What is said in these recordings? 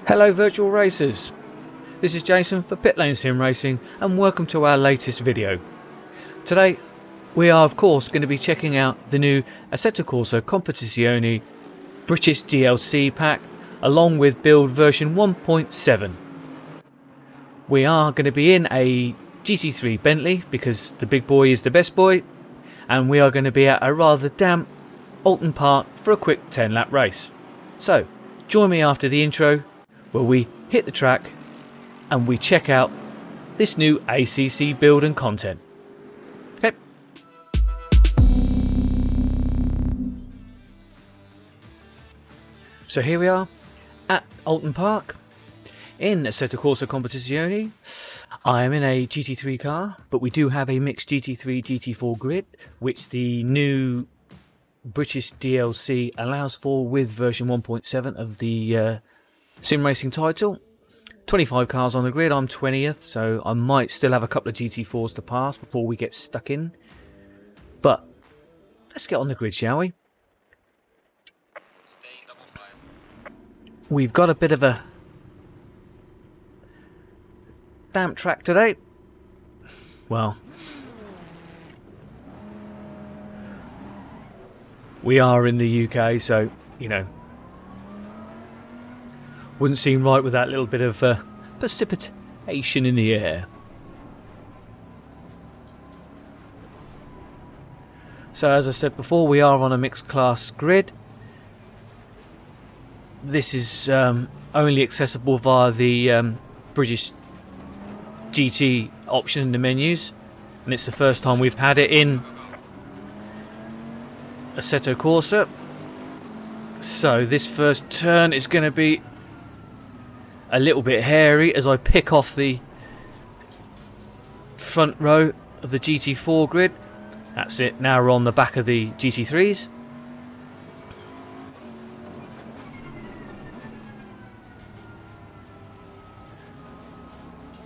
Hello virtual racers, this is Jason for Pitlanes Sim Racing and welcome to our latest video. Today we are of course going to be checking out the new Assetto Corsa Competizione British DLC pack along with build version 1.7. We are going to be in a GT3 Bentley because the big boy is the best boy, and we are going to be at a rather damp Oulton Park for a quick 10-lap race. So join me after the intro where we hit the track and we check out this new ACC build and content. Okay. So here we are at Oulton Park in Assetto Corsa Competizione. I am in a GT3 car, but we do have a mixed GT3 GT4 grid, which the new British DLC allows for with version 1.7 of the sim racing title. 25 cars on the grid, I'm 20th, so I might still have a couple of GT4s to pass before we get stuck in. But let's get on the grid, shall we? We've got a bit of a damp track today. Well, we are in the UK, so, you know, wouldn't seem right with that little bit of precipitation in the air. So as I said before, we are on a mixed class grid. This is only accessible via the British GT option in the menus, and it's the first time we've had it in Assetto Corsa. So this first turn is going to be a little bit hairy as I pick off the front row of the GT4 grid. That's it, now we're on the back of the GT3s.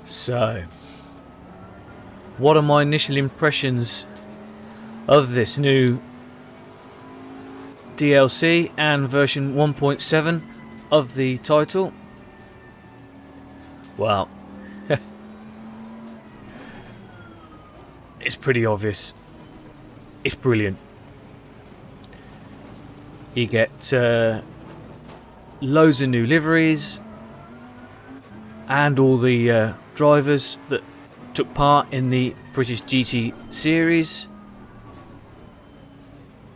So, what are my initial impressions of this new DLC and version 1.7 of the title? Well, it's pretty obvious. It's brilliant. You get loads of new liveries and all the drivers that took part in the British GT series.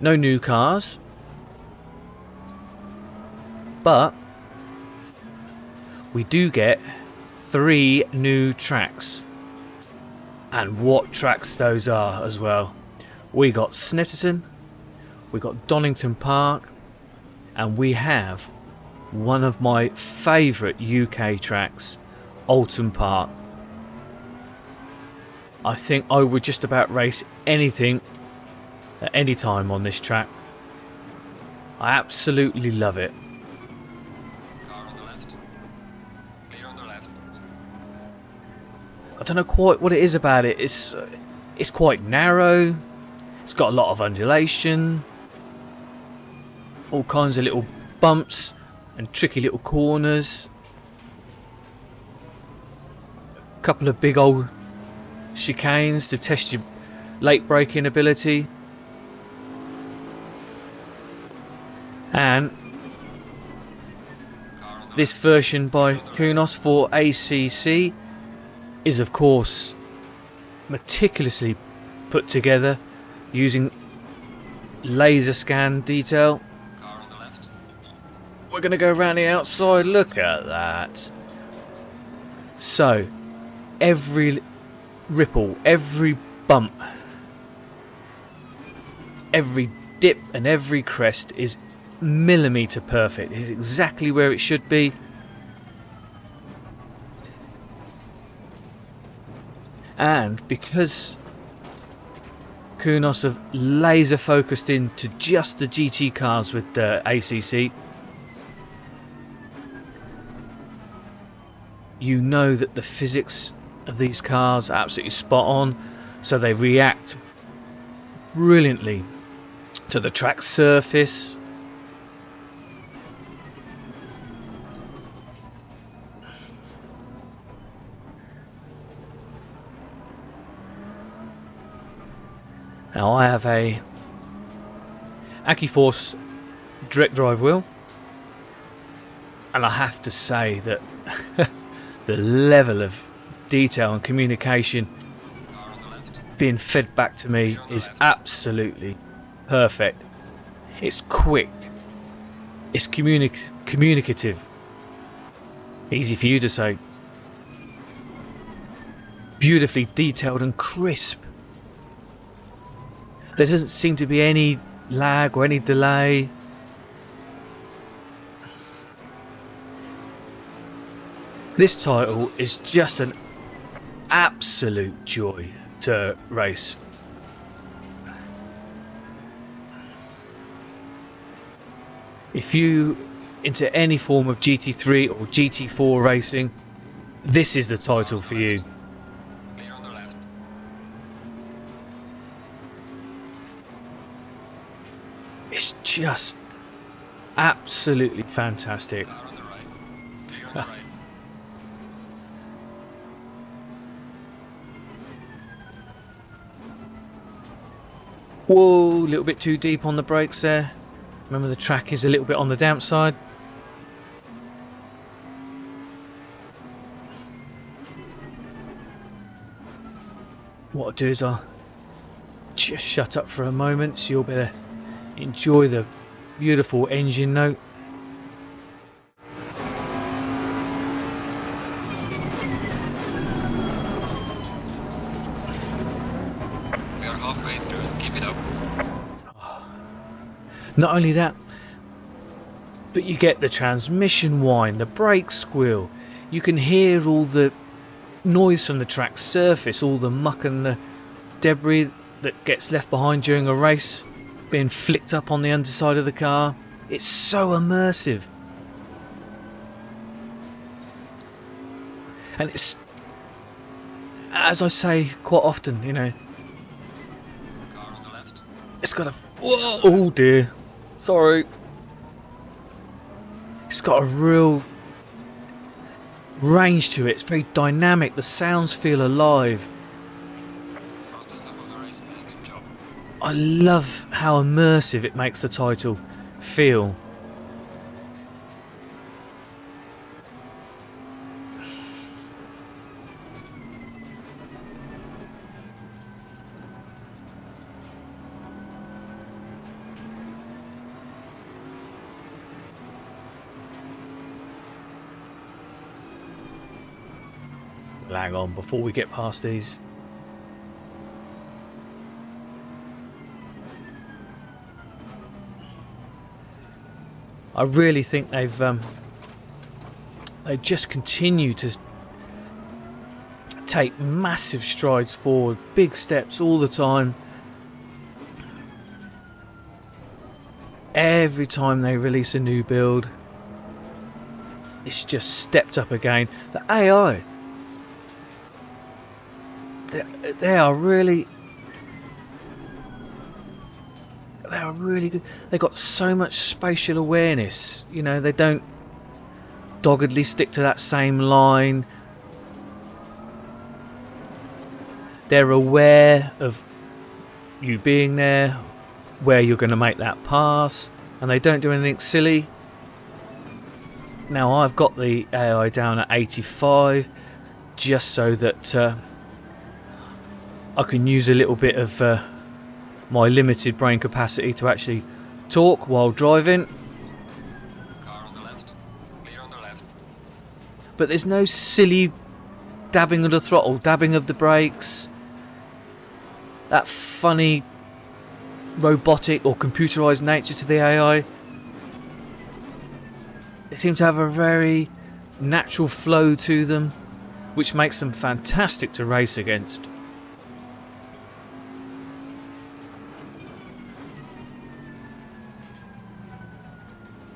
No new cars, but we do get 3 new tracks, and what tracks those are as well. We got Snetterton, we got Donington Park, and we have one of my favourite UK tracks, Oulton Park. I think I would just about race anything at any time on this track. I absolutely love it. I don't know quite what it is about it. It's quite narrow. It's got a lot of undulation, all kinds of little bumps and tricky little corners. A couple of big old chicanes to test your late braking ability. And this version by Kunos for ACC is of course meticulously put together using laser scan detail. We're going to go around the outside. Look at that. So every ripple, every bump, every dip and every crest is millimetre perfect. It's exactly where it should be. And because Kunos have laser focused into just the GT cars with the ACC, you know that the physics of these cars are absolutely spot on, so they react brilliantly to the track surface. Now I have a Force direct drive wheel, and I have to say that the level of detail and communication being fed back to me is absolutely perfect. It's quick, it's communicative, easy for you to say, beautifully detailed and crisp. There doesn't seem to be any lag or any delay. This title is just an absolute joy to race. If you into any form of GT3 or GT4 racing, this is the title for you. It's just absolutely fantastic. Whoa, a little bit too deep on the brakes there. Remember, the track is a little bit on the damp side. What I'll do is I'll just shut up for a moment so you'll better enjoy the beautiful engine note. We are halfway through, keep it up. Not only that, but you get the transmission whine, the brake squeal. You can hear all the noise from the track surface, all the muck and the debris that gets left behind during a race being flicked up on the underside of the car. It's so immersive. And it's, as I say quite often, you know, Car on the left. it's got a... Whoa, oh dear. Sorry. It's got a real range to it. It's very dynamic. The sounds feel alive. Fastest lap of the race, made a good job. I love how immersive it makes the title feel. Hang on before we get past these. I really think they just continue to take massive strides forward, big steps all the time. Every time they release a new build, it's just stepped up again. The AI, they are really good. They got so much spatial awareness. You know, they don't doggedly stick to that same line. They're aware of you being there, where you're going to make that pass, and they don't do anything silly. Now I've got the AI down at 85 just so that I can use a little bit of my limited brain capacity to actually talk while driving. Car on the left. Clear on the left. But there's no silly dabbing of the throttle, dabbing of the brakes. That funny robotic or computerized nature to the AI. They seem to have a very natural flow to them, which makes them fantastic to race against.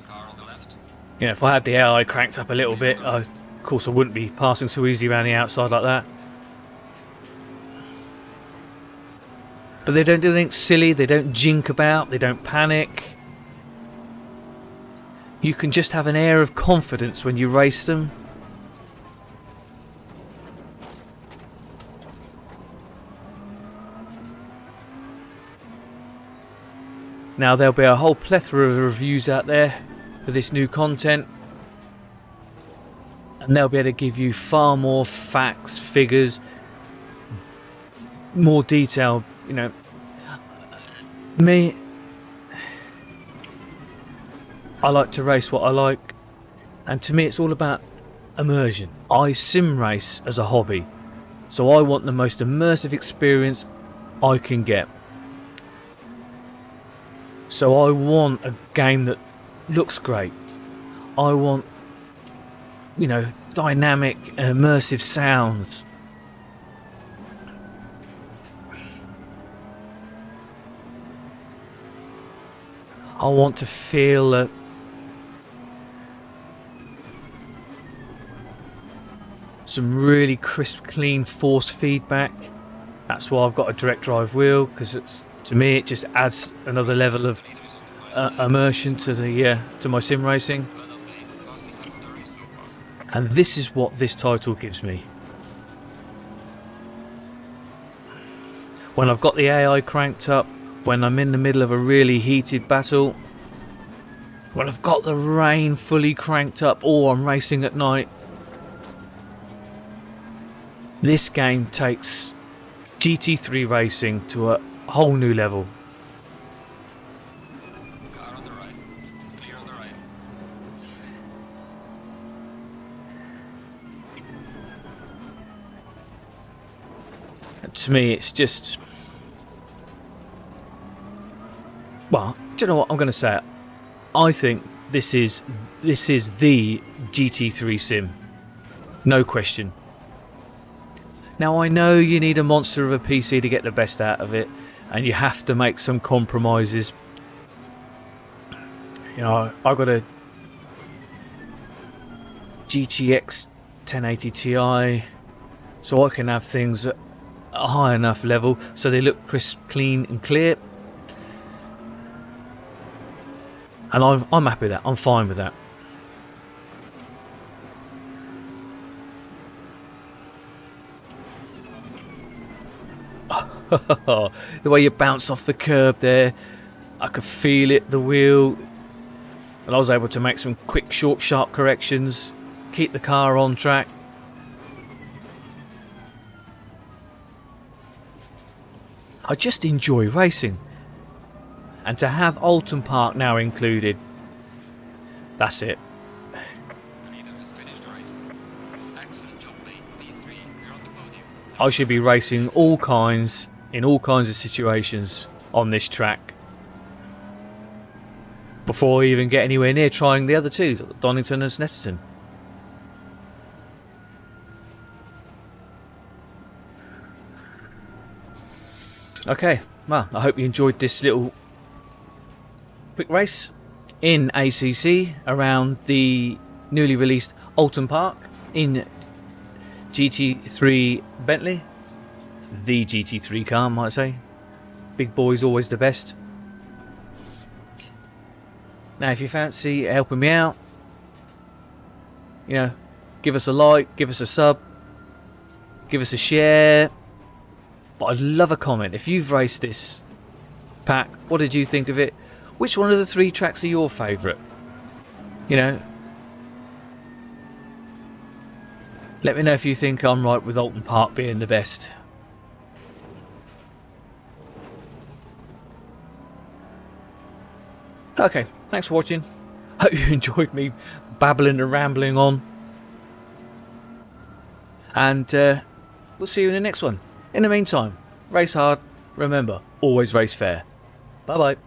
Car on the left. You know, if I had the AI cranked up a little bit, of course I wouldn't be passing so easy around the outside like that. But they don't do anything silly, they don't jink about, they don't panic. You can just have an air of confidence when you race them. Now there'll be a whole plethora of reviews out there for this new content, and they'll be able to give you far more facts, figures, more detail. You know, me, I like to race what I like, and to me it's all about immersion. I sim race as a hobby, so I want the most immersive experience I can get. So I want a game that looks great. I want, you know, dynamic and immersive sounds. I want to feel some really crisp, clean force feedback. That's why I've got a direct drive wheel, because to me it just adds another level of immersion to my sim racing. And this is what this title gives me. When I've got the AI cranked up, when I'm in the middle of a really heated battle, when I've got the rain fully cranked up, or I'm racing at night, this game takes GT3 racing to a whole new level. Car on the right. Clear on the right. And to me, it's just... Well, do you know what I'm going to say? I think this is the GT3 sim. No question. Now, I know you need a monster of a PC to get the best out of it, and you have to make some compromises. You know, I got a GTX 1080 Ti, so I can have things at a high enough level so they look crisp, clean and clear. And I'm happy with that. I'm fine with that. The way you bounce off the curb there, I could feel it, the wheel, and I was able to make some quick, short, sharp corrections, keep the car on track. I just enjoy racing, and to have Oulton Park now included, that's it. The leader has finished the race. Excellent job, mate. P3, you're on the podium. I should be racing in all kinds of situations on this track before I even get anywhere near trying the other two, Donington and Snetterton. Okay, well, I hope you enjoyed this little quick race in ACC around the newly released Oulton Park in GT3 Bentley. The GT3 car, I might say. Big boy's always the best. Now, if you fancy helping me out, you know, give us a like, give us a sub, give us a share. But I'd love a comment. If you've raced this pack, what did you think of it? Which one of the 3 tracks are your favourite? You know, let me know if you think I'm right with Oulton Park being the best. Okay, thanks for watching. Hope you enjoyed me babbling and rambling on. And we'll see you in the next one. In the meantime, race hard. Remember, always race fair. Bye bye.